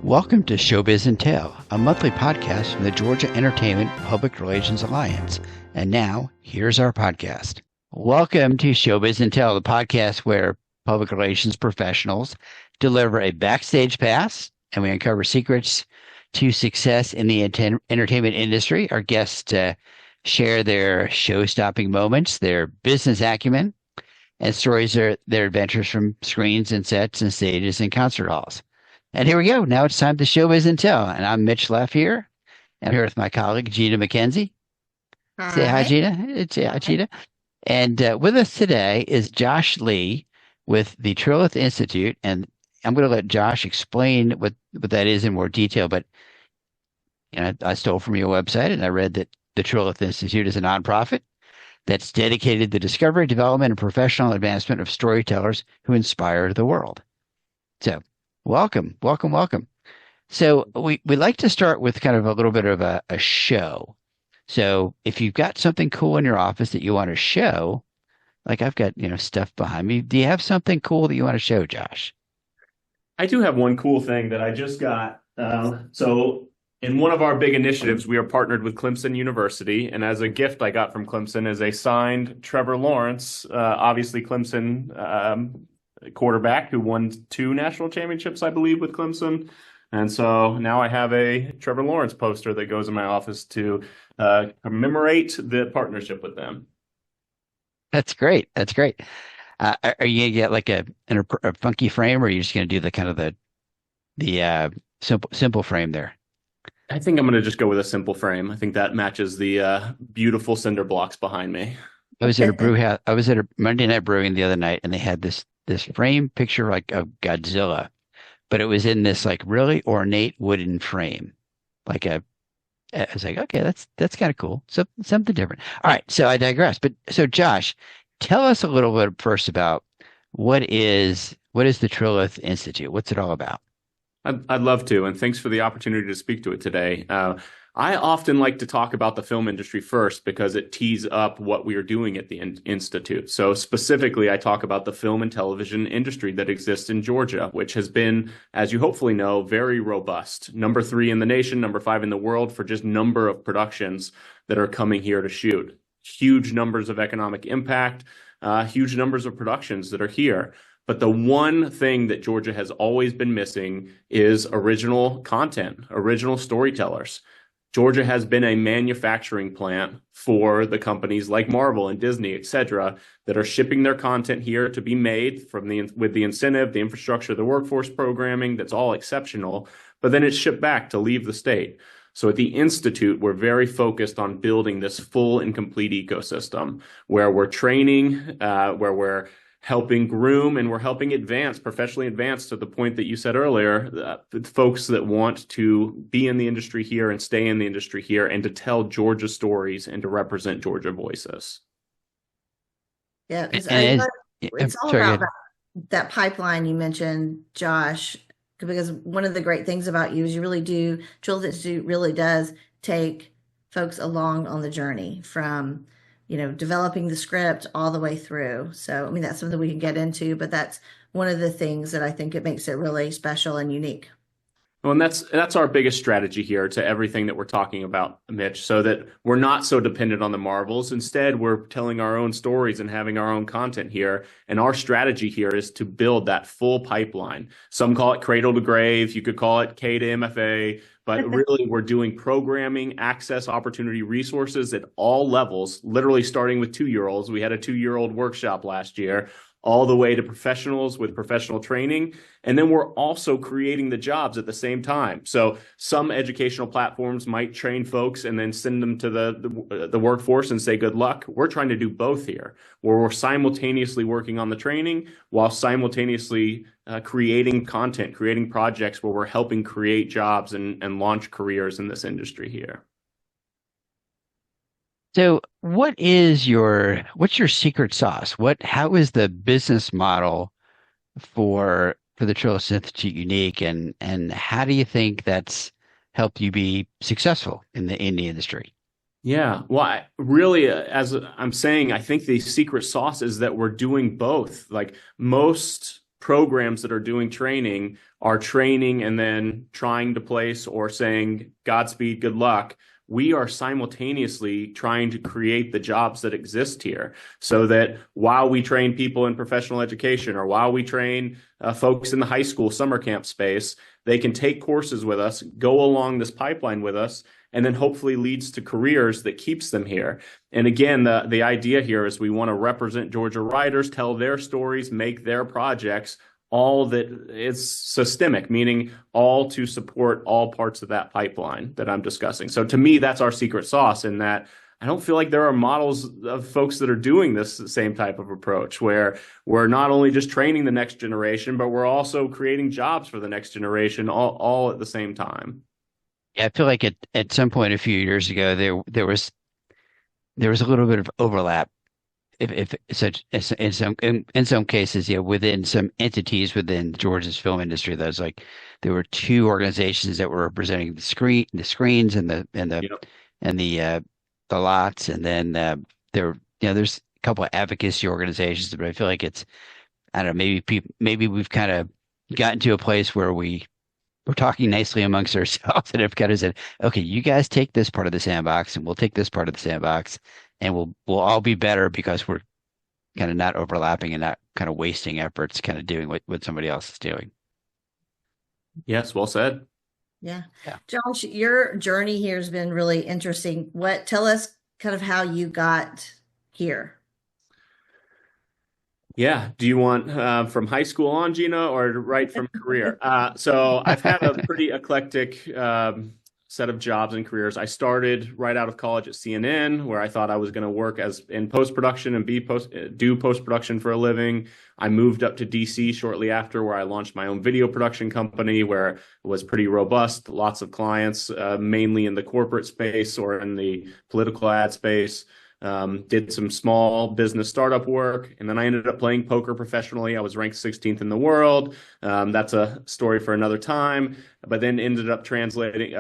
Welcome to SHOWBIZ TELL, a monthly podcast from the Georgia Entertainment Public Relations Alliance. And now, here's our podcast. Welcome to SHOWBIZ TELL, the podcast where public relations professionals deliver a backstage pass and we uncover secrets to success in the entertainment industry. Our guests share their show-stopping moments, their business acumen, and stories of their adventures from screens and sets and stages and concert halls. And here we go. Now it's time to SHOWBIZ TELL. And I'm Mitch Leff here. I'm here with my colleague, Gina McKenzie. Hi. Say hi, Gina. Say hi, Gina. And with us today is Josh Lee with the Trilith Institute. And I'm going to let Josh explain what that is in more detail. But I stole from your website and I read that the Trilith Institute is a nonprofit that's dedicated to the discovery, development, and professional advancement of storytellers who inspire the world. So welcome. So we like to start with kind of a little bit of a show. So if you've got something cool in your office that you want to show, like I've got, stuff behind me. Do you have something cool that you want to show, Josh? I do have one cool thing that I just got. So in one of our big initiatives, we are partnered with Clemson University. And as a gift I got from Clemson is a signed Trevor Lawrence, obviously Clemson quarterback who won 2 national championships, I believe, with Clemson. And so now I have a Trevor Lawrence poster that goes in my office to commemorate the partnership with them. That's great. Are you gonna get like a funky frame, or are you just gonna do the kind of the simple frame there? I think I'm going to just go with a simple frame. I think that matches the beautiful cinder blocks behind me. I was at a brew house. I was at a Monday Night Brewing the other night, and they had this frame picture like of Godzilla, but it was in this like really ornate wooden frame. I was like, okay, that's kind of cool. So something different. All right, so I digress. But so Josh, tell us a little bit first about what is the Trilith Institute? What's it all about? I'd love to, and thanks for the opportunity to speak to it today. I often like to talk about the film industry first because it tees up what we are doing at the Institute. So specifically, I talk about the film and television industry that exists in Georgia, which has been, as you hopefully know, very robust. Number 3 in the nation, number 5 in the world for just number of productions that are coming here to shoot. Huge numbers of economic impact, huge numbers of productions that are here. But the one thing that Georgia has always been missing is original content, original storytellers. Georgia has been a manufacturing plant for the companies like Marvel and Disney, et cetera, that are shipping their content here to be made with the incentive, the infrastructure, the workforce programming, that's all exceptional, but then it's shipped back to leave the state. So at the Institute, we're very focused on building this full and complete ecosystem where we're training, where we're helping groom and we're helping professionally advance to the point that you said earlier, the folks that want to be in the industry here and stay in the industry here and to tell Georgia stories and to represent Georgia voices. Yeah, it's all sorry, about that pipeline you mentioned, Josh, because one of the great things about you is Trilith Institute really does take folks along on the journey from developing the script all the way through. So, I mean, that's something we can get into, but that's one of the things that I think it makes it really special and unique. Well, and that's our biggest strategy here to everything that we're talking about, Mitch, so that we're not so dependent on the Marvels. Instead, we're telling our own stories and having our own content here. And our strategy here is to build that full pipeline. Some call it cradle to grave. You could call it K to MFA. But really, we're doing programming, access, opportunity, resources at all levels, literally starting with 2-year-olds. We had a 2-year-old workshop last year, all the way to professionals with professional training. And then we're also creating the jobs at the same time. So some educational platforms might train folks and then send them to the workforce and say, good luck. We're trying to do both here, where we're simultaneously working on the training while simultaneously creating content, creating projects where we're helping create jobs and launch careers in this industry here. So what's your secret sauce? How is the business model for the Trilith Institute unique, and how do you think that's helped you be successful in the industry? Yeah, well, really, as I'm saying, I think the secret sauce is that we're doing both. Like most programs that are doing training are training and then trying to place or saying Godspeed, good luck, we are simultaneously trying to create the jobs that exist here, so that while we train people in professional education, or while we train folks in the high school summer camp space, they can take courses with us, go along this pipeline with us, and then hopefully leads to careers that keeps them here. And again, the idea here is we want to represent Georgia writers, tell their stories, make their projects, all that it's systemic, meaning all to support all parts of that pipeline that I'm discussing. So to me, that's our secret sauce, in that I don't feel like there are models of folks that are doing this same type of approach, where we're not only just training the next generation, but we're also creating jobs for the next generation, all at the same time. Yeah, I feel like at some point a few years ago there was a little bit of overlap, if such in some cases, within some entities within Georgia's film industry. That was like there were two organizations that were representing the screens and Yep. the lots, and then there's a couple of advocacy organizations, but I feel like I don't know, maybe we've kind of gotten to a place where we're talking nicely amongst ourselves and have kind of said, okay, you guys take this part of the sandbox and we'll take this part of the sandbox, and we'll all be better because we're kind of not overlapping and not kind of wasting efforts kind of doing what somebody else is doing. Yes, well said. Yeah. Yeah. Josh, your journey here has been really interesting. Tell us kind of how you got here. Yeah. Do you want from high school on, Gina, or right from career? So I've had a pretty eclectic set of jobs and careers. I started right out of college at CNN, where I thought I was going to work in post-production and do post-production for a living. I moved up to DC shortly after, where I launched my own video production company, where it was pretty robust, lots of clients, mainly in the corporate space or in the political ad space. Did some small business startup work, and then I ended up playing poker professionally. I was ranked 16th in the world. That's a story for another time. But then ended up translating,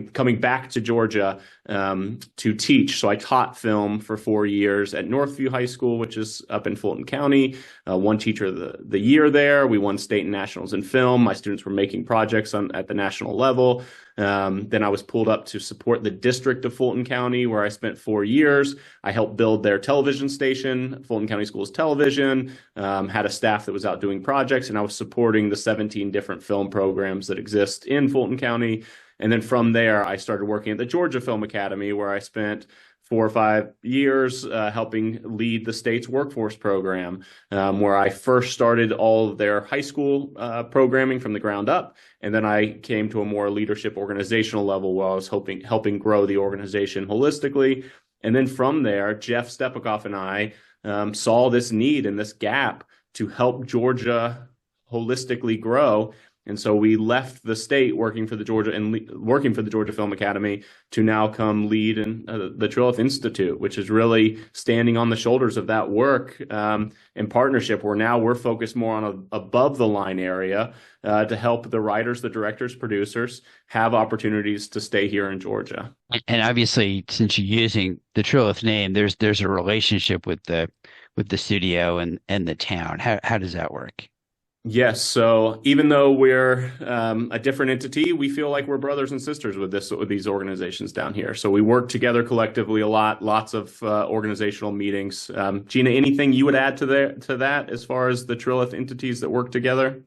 coming back to Georgia to teach. So I taught film for 4 years at Northview High School, which is up in Fulton County. Won Teacher of the Year there. We won state and nationals in film. My students were making projects at the national level. Then I was pulled up to support the district of Fulton County, where I spent 4 years. I helped build their television station, Fulton County Schools Television, had a staff that was out doing projects, and I was supporting the 17 different film programs that exist in Fulton County. And then from there, I started working at the Georgia Film Academy, where I spent 4 or 5 years helping lead the state's workforce program, where I first started all of their high school programming from the ground up. And then I came to a more leadership organizational level, where I was helping grow the organization holistically. And then from there, Jeff Stepikoff and I saw this need and this gap to help Georgia holistically grow. And so we left the state working for the Georgia Film Academy to now come lead in the Trilith Institute, which is really standing on the shoulders of that work in partnership, where now we're focused more on a above the line area to help the writers, the directors, producers have opportunities to stay here in Georgia. And obviously, since you're using the Trilith name, there's a relationship with the studio and the town. How does that work? Yes. So even though we're a different entity, we feel like we're brothers and sisters with these organizations down here. So we work together collectively a lot, lots of organizational meetings. Gina, anything you would add to that as far as the Trilith entities that work together?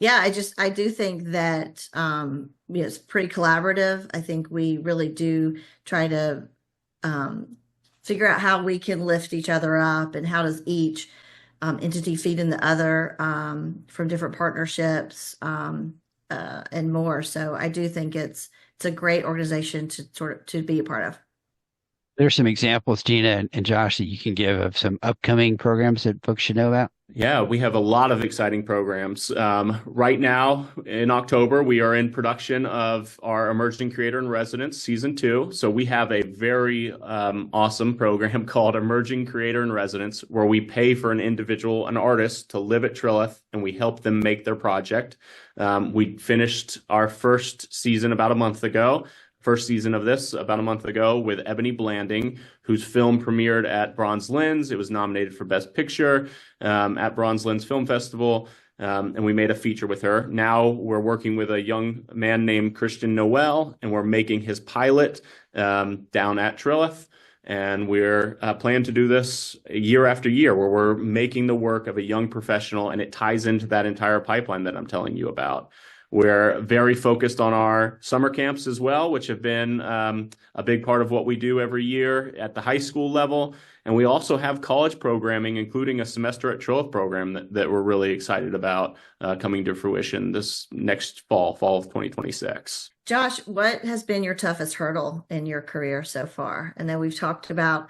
Yeah, I do think that it's pretty collaborative. I think we really do try to figure out how we can lift each other up, and how does each entity feed in the other from different partnerships and more. So I do think it's a great organization to be a part of. There's some examples, Gina and Josh, that you can give of some upcoming programs that folks should know about. Yeah, we have a lot of exciting programs. Right now, in October, we are in production of our Emerging Creator in Residence Season 2. So we have a very awesome program called Emerging Creator in Residence, where we pay for an artist to live at Trilith, and we help them make their project. We finished our first season about a month ago. First season of this about a month ago with Ebony Blanding, whose film premiered at Bronze Lens. It was nominated for Best Picture at Bronze Lens Film Festival. and we made a feature with her. Now we're working with a young man named Christian Noel, and we're making his pilot down at Trilith. And we're planning to do this year after year, where we're making the work of a young professional, and it ties into that entire pipeline that I'm telling you about. We're very focused on our summer camps as well, which have been a big part of what we do every year at the high school level. And we also have college programming, including a semester at Trilith program that we're really excited about coming to fruition this next fall of 2026. Josh, what has been your toughest hurdle in your career so far? And then we've talked about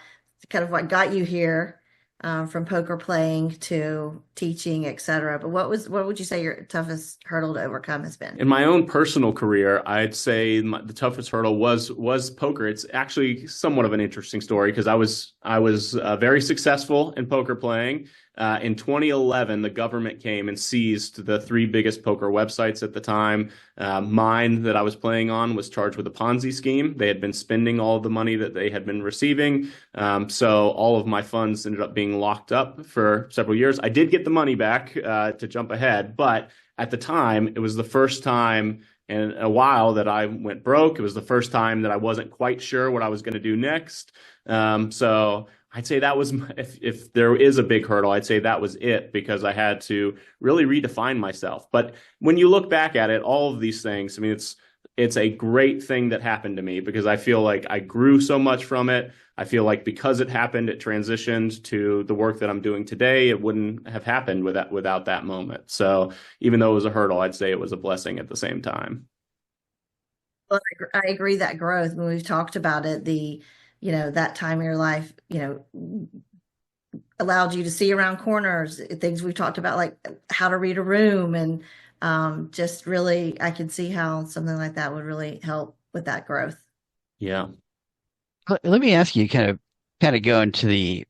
kind of what got you here, from poker playing to teaching, et cetera. But what would you say your toughest hurdle to overcome has been? In my own personal career, I'd say the toughest hurdle was poker. It's actually somewhat of an interesting story because I was very successful in poker playing. In 2011, the government came and seized the 3 biggest poker websites at the time. Mine that I was playing on was charged with a Ponzi scheme. They had been spending all of the money that they had been receiving. So all of my funds ended up being locked up for several years. I did get the money back to jump ahead, but at the time, it was the first time in a while that I went broke. It was the first time that I wasn't quite sure what I was going to do next. So I'd say that was, if there is a big hurdle, I'd say that was it, because I had to really redefine myself. But when you look back at it, all of these things, I mean, it's a great thing that happened to me, because I feel like I grew so much from it. I feel like because it happened, it transitioned to the work that I'm doing today. It wouldn't have happened without that moment. So even though it was a hurdle, I'd say it was a blessing at the same time. Well, I agree that growth, when we've talked about it, that time in your life, allowed you to see around corners, things we've talked about, like how to read a room, and just really, I could see how something like that would really help with that growth. Yeah. Let me ask you, kind of go into the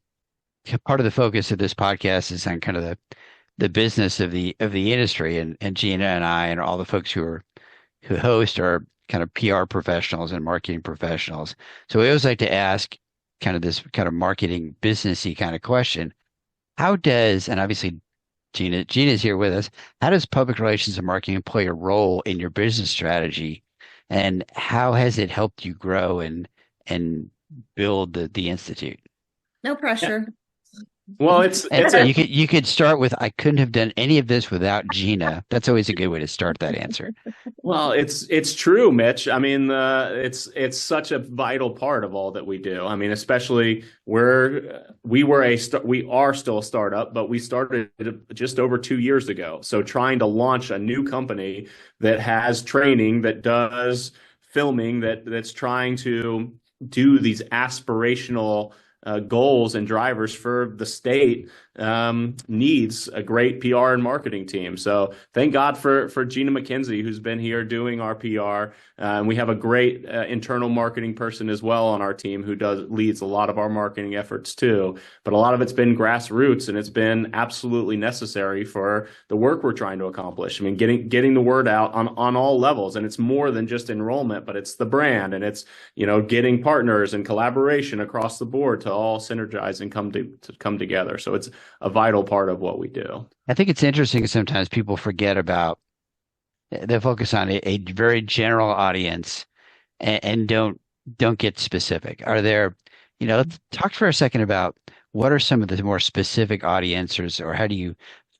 part of the focus of this podcast is on kind of the business of the industry, and Gina and I and all the folks who host are kind of PR professionals and marketing professionals. So we always like to ask kind of this kind of marketing businessy kind of question. How does, and obviously Gina's here with us, how does public relations and marketing play a role in your business strategy, and how has it helped you grow and build the Institute? No pressure. Well, you could start with, I couldn't have done any of this without Gina. That's always a good way to start that answer. Well, it's true, Mitch. I mean, it's such a vital part of all that we do. I mean, especially we are still a startup, but we started just over 2 years ago. So trying to launch a new company that has training, that does filming, that's trying to do these aspirational goals and drivers for the state needs a great PR and marketing team. So thank God for Gina McKenzie, who's been here doing our PR. And we have a great internal marketing person as well on our team who leads a lot of our marketing efforts too. But a lot of it's been grassroots, and it's been absolutely necessary for the work we're trying to accomplish. I mean, getting the word out on all levels, and it's more than just enrollment, but it's the brand, and it's getting partners and collaboration across the board to all synergize and come together. So it's a vital part of what we do. I think it's interesting sometimes people forget about, they focus on a very general audience and don't get specific. Are there, let's talk for a second about what are some of the more specific audiences, or how do you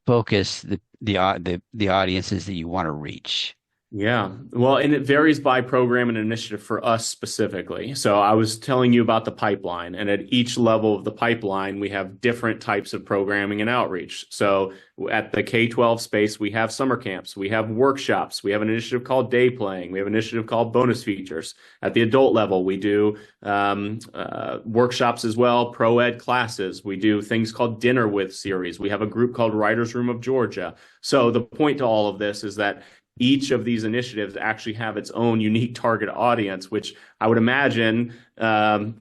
focus the audiences that you want to reach? Yeah, well, and it varies by program and initiative for us specifically. So I was telling you about the pipeline, and at each level of the pipeline, we have different types of programming and outreach. So at the K-12 space, we have summer camps, we have workshops, we have an initiative called Day Playing, we have an initiative called Bonus Features. At the adult level, we do workshops as well, pro ed classes. We do things called Dinner With series. We have a group called Writers Room of Georgia. So the point to all of this is that each of these initiatives actually have its own unique target audience, which I would imagine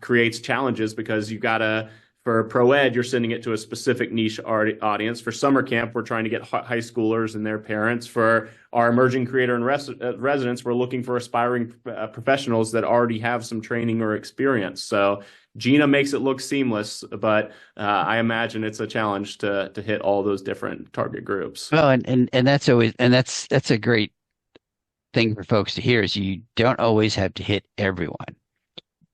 creates challenges, because you've got to, For pro ed, you're sending it to a specific niche audience. For summer camp, we're trying to get high schoolers and their parents. For our emerging creator and residents, we're looking for aspiring professionals that already have some training or experience. So Gina makes it look seamless, but I imagine it's a challenge to hit all those different target groups. Well, and that's always, and that's a great thing for folks to hear, is you don't always have to hit everyone,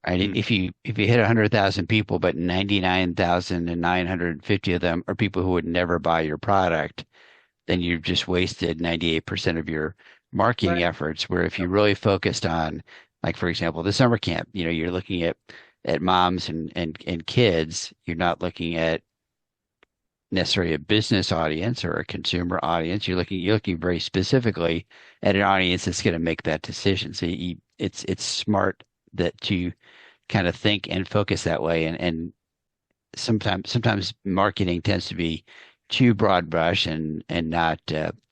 right? Mm. If you hit 100,000 people, but 99,950 of them are people who would never buy your product, then you've just wasted 98% of your marketing Right. efforts. Where if you really focused on, like for example, the summer camp, you're looking at moms and kids. You're not looking at necessarily a business audience or a consumer audience. You're looking very specifically at an audience that's going to make that decision. So it's smart that to kind of think and focus that way. And sometimes marketing tends to be too broad brush and not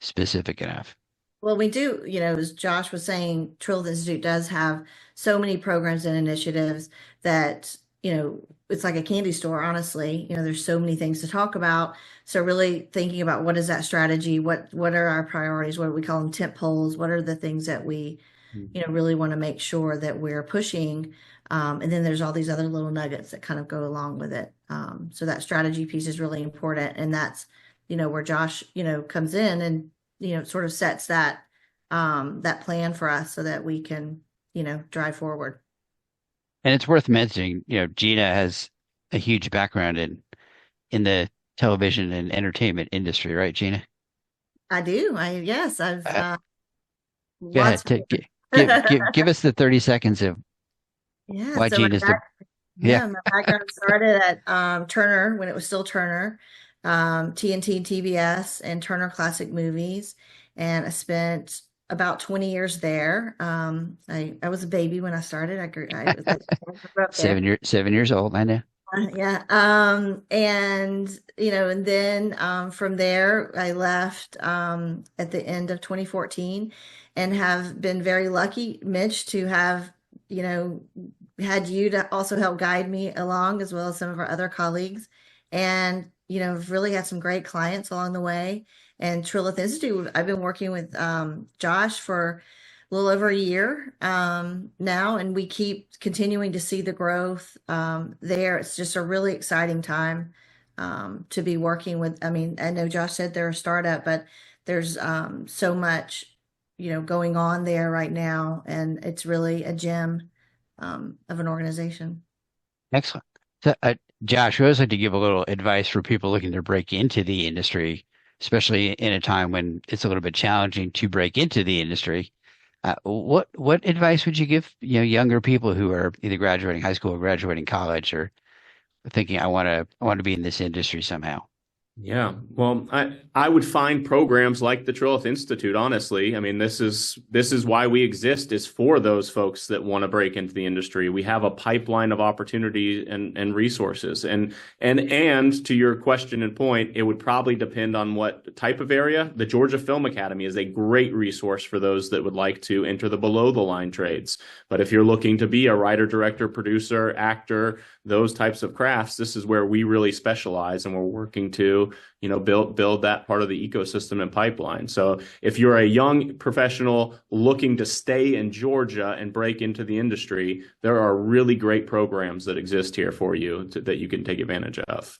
specific enough. Well, we do, as Josh was saying, Trilith Institute does have so many programs and initiatives that, it's like a candy store, honestly. There's so many things to talk about. So really thinking about what is that strategy? What are our priorities? What do we call them? Tent poles? What are the things that we, really want to make sure that we're pushing? And then there's all these other little nuggets that kind of go along with it. So that strategy piece is really important. And that's, where Josh, comes in and, sort of sets that plan for us so that we can, drive forward. And it's worth mentioning, Gina has a huge background in the television and entertainment industry, right, Gina? I do. Yes, I've Uh, Go lots. ahead. Give us the 30 seconds of Yeah. why So my Gina's the yeah. my background started at Turner when it was still Turner, TNT, TBS, and Turner Classic Movies, and I spent about 20 years there. I was a baby when I started. I was like, I grew up there. 7 years old, I know. Yeah. And, and then from there, I left at the end of 2014 and have been very lucky, Mitch, to have, you know, had you to also help guide me along, as well as some of our other colleagues. And, I've really had some great clients along the way. And Trilith Institute, I've been working with Josh for a little over a year now, and we keep continuing to see the growth there. It's just a really exciting time to be working with. I mean, I know Josh said they're a startup, but there's so much, going on there right now, and it's really a gem of an organization. Excellent. So, Josh, we always like to give a little advice for people looking to break into the industry, especially in a time when it's a little bit challenging to break into the industry. What advice would you give, younger people who are either graduating high school or graduating college or thinking, I want to be in this industry somehow? Yeah, well, I would find programs like the Trilith Institute, honestly. I mean, this is why we exist, is for those folks that want to break into the industry. We have a pipeline of opportunity and resources. And to your question and point, it would probably depend on what type of area. The Georgia Film Academy is a great resource for those that would like to enter the below the line trades. But if you're looking to be a writer, director, producer, actor, those types of crafts, this is where we really specialize, and we're working to build that part of the ecosystem and pipeline. So if you're a young professional looking to stay in Georgia and break into the industry, there are really great programs that exist here for you that you can take advantage of.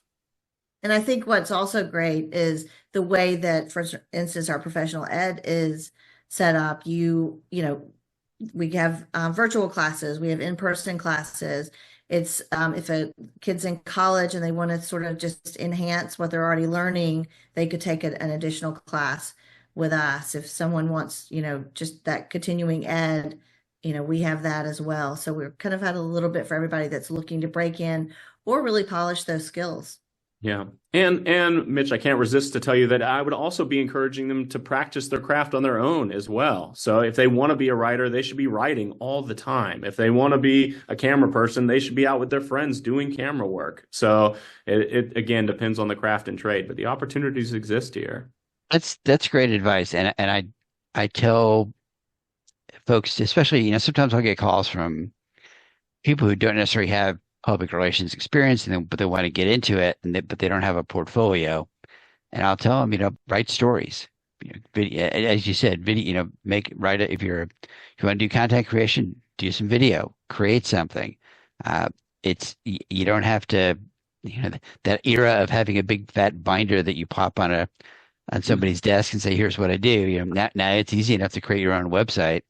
And I think what's also great is the way that, for instance, our professional ed is set up. We have virtual classes, we have in-person classes. It's if a kid's in college and they want to sort of just enhance what they're already learning, they could take an additional class with us. If someone wants, just that continuing ed, we have that as well. So we've kind of had a little bit for everybody that's looking to break in or really polish those skills. Yeah. And Mitch, I can't resist to tell you that I would also be encouraging them to practice their craft on their own as well. So if they want to be a writer, they should be writing all the time. If they want to be a camera person, they should be out with their friends doing camera work. So it again depends on the craft and trade, but the opportunities exist here. That's great advice. And I tell folks, especially, sometimes I'll get calls from people who don't necessarily have public relations experience, but they want to get into it, but they don't have a portfolio. And I'll tell them, write stories. Video, as you said, video. Write it if you want to do content creation, do some video, create something. You don't have to, that era of having a big fat binder that you pop on somebody's desk and say, "Here's what I do." Now it's easy enough to create your own website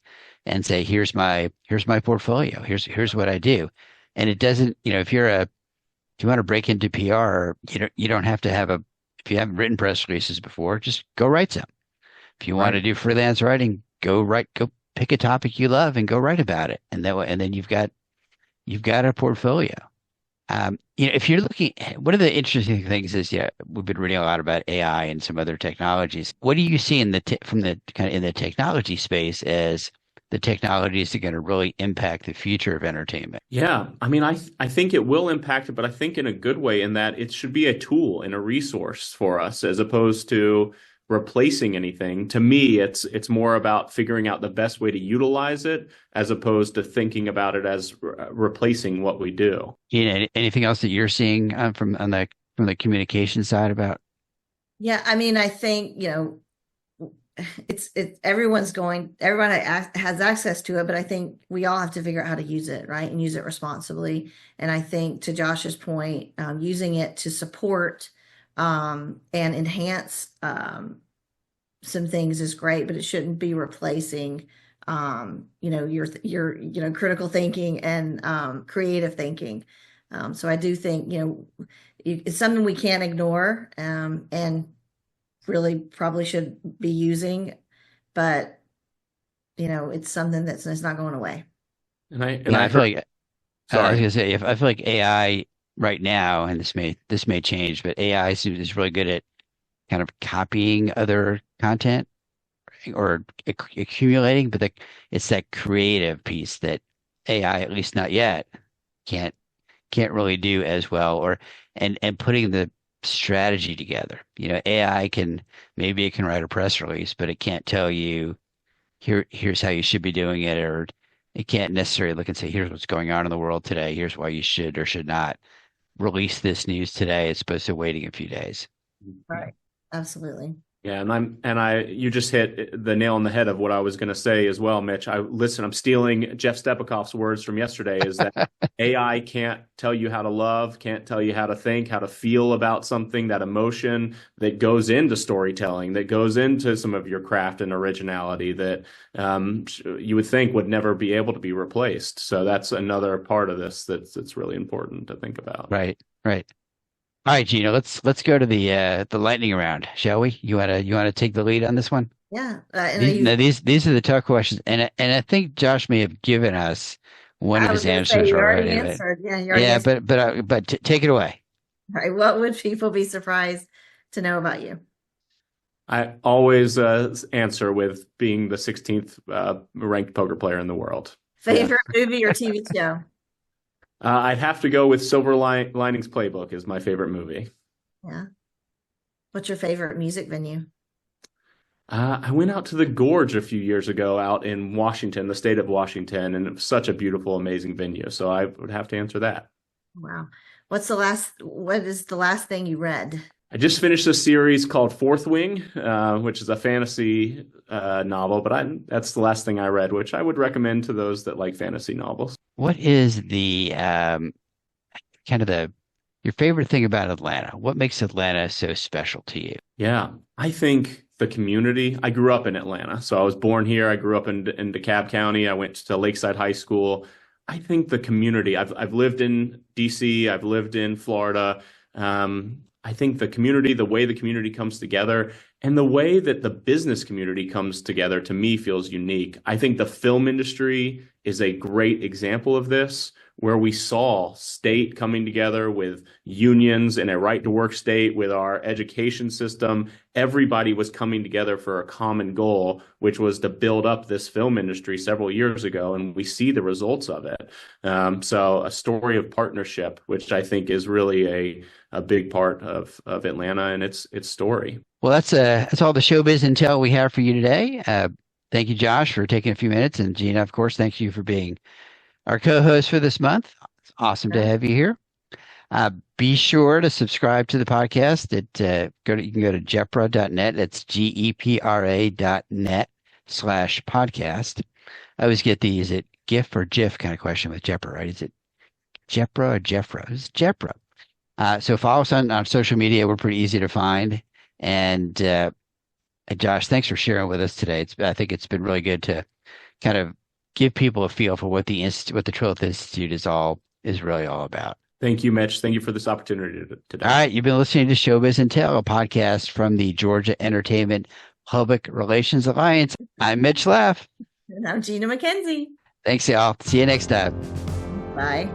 and say, "Here's my portfolio. Here's what I do." And it doesn't, if you want to break into PR, you don't have to if you haven't written press releases before, just go write some. If you want to do freelance writing, go pick a topic you love and go write about it. And then you've got a portfolio. If you're looking, one of the interesting things is, we've been reading a lot about AI and some other technologies. What do you see in the technology space as the technologies that are going to really impact the future of entertainment? Yeah, I mean, I think it will impact it, but I think in a good way, in that it should be a tool and a resource for us as opposed to replacing anything. To me, it's more about figuring out the best way to utilize it as opposed to thinking about it as replacing what we do. Anything else that you're seeing from the communication side about? Yeah, I mean, I think, everyone has access to it, but I think we all have to figure out how to use it, right? And use it responsibly. And I think, to Josh's point, using it to support and enhance some things is great, but it shouldn't be replacing your critical thinking and creative thinking. So I do think it's something we can't ignore, and really probably should be using, but it's something that's not going away. I feel like, I was gonna say, I feel like AI right now, and this may change, but AI is really good at kind of copying other content or accumulating, but it's that creative piece that AI, at least not yet, can't really do as well, and putting the strategy together. AI maybe it can write a press release, but it can't tell you here's how you should be doing it, or it can't necessarily look and say, here's what's going on in the world today, here's why you should or should not release this news today, as opposed to waiting a few days. Right. Absolutely. Yeah, you just hit the nail on the head of what I was going to say as well, Mitch. I'm stealing Jeff Stepakoff's words from yesterday, is that AI can't tell you how to love, can't tell you how to think, how to feel about something, that emotion that goes into storytelling, that goes into some of your craft and originality that you would think would never be able to be replaced. So that's another part of this that's really important to think about. Right. All right, Gina, let's go to the lightning round, shall we? You wanna take the lead on this one? Yeah. These are the tough questions, and I think Josh may have given us one of his answers already. Answered. Yeah, you already answered. But take it away. All right. What would people be surprised to know about you? I always answer with being the 16th ranked poker player in the world. Favorite movie or TV show? I'd have to go with Silver Linings Playbook is my favorite movie. Yeah. What's your favorite music venue? I went out to the Gorge a few years ago out in Washington, the state of Washington, and it was such a beautiful, amazing venue. So I would have to answer that. Wow. What is the last thing you read? I just finished a series called Fourth Wing, which is a fantasy novel, but that's the last thing I read, which I would recommend to those that like fantasy novels. What is the your favorite thing about Atlanta? What makes Atlanta so special to you? Yeah, I think the community. I grew up in Atlanta, so I was born here. I grew up in DeKalb County. I went to Lakeside High School. I think the community. I've lived in DC. I've lived in Florida. I think the community, the way the community comes together, and the way that the business community comes together, to me, feels unique. I think the film industry is a great example of this, where we saw state coming together with unions and a right to work state, with our education system. Everybody was coming together for a common goal, which was to build up this film industry several years ago, and we see the results of it. So a story of partnership, which I think is really a big part of Atlanta and its story. Well, that's all the showbiz tell we have for you today. Thank you, Josh, for taking a few minutes, and Gina, of course, thank you for being our co-host for this month. Awesome to have you here. Be sure to subscribe to the podcast. You can go to GEPRA.net. That's GEPRA.net/podcast. I always get the, is it GIF or GIF kind of question with GEPRA, right? Is it GEPRA or GEFRA? It's GEPRA. So follow us on social media. We're pretty easy to find. And Josh, thanks for sharing with us today. I think it's been really good to kind of give people a feel for what the Trilith Institute is really all about. Thank you, Mitch. Thank you for this opportunity today. All right, you've been listening to SHOWBIZ Tell, a podcast from the Georgia Entertainment Public Relations Alliance. I'm Mitch Leff. And I'm Gina McKenzie. Thanks, y'all. See you next time. Bye.